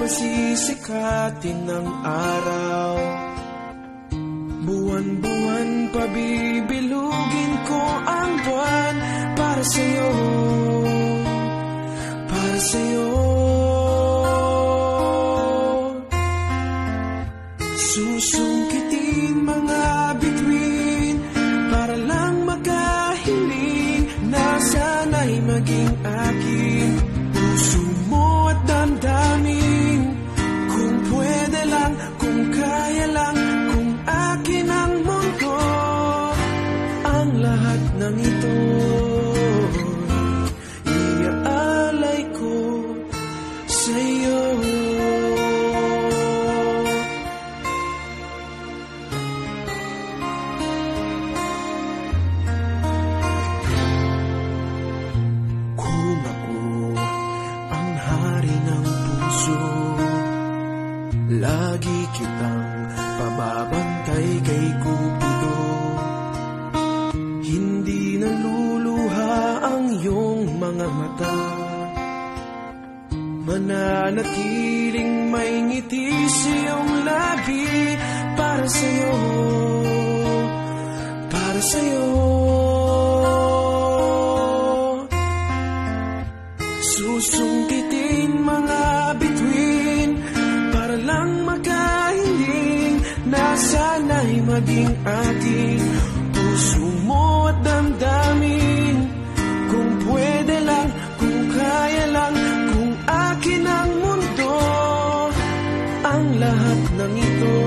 pasisikatin ng araw. Buwan-buwan pabibilugin ko ang buwan para sa'yo, para sa'yo. Susungkitin mga bituin para lang makahiling na sana'y maging akin. Puso mo at damdamin, kung pwede lang, kung kaya lang, kung akin ang mundo. Ang lahat ng ito iaalay ko sa'yo. Lagi kitang pababantay kay Cupido. Hindi naluluha ang iyong mga mata. Mananatiling may ngiti sa iyong labi para sa'yo, para sa'yo. Susungkitin mga bituin para lang makahiling na sana'y maging atin. Puso mo at damdamin, kung pwede lang, kung kaya lang, kung akin ang mundo. Ang lahat ng ito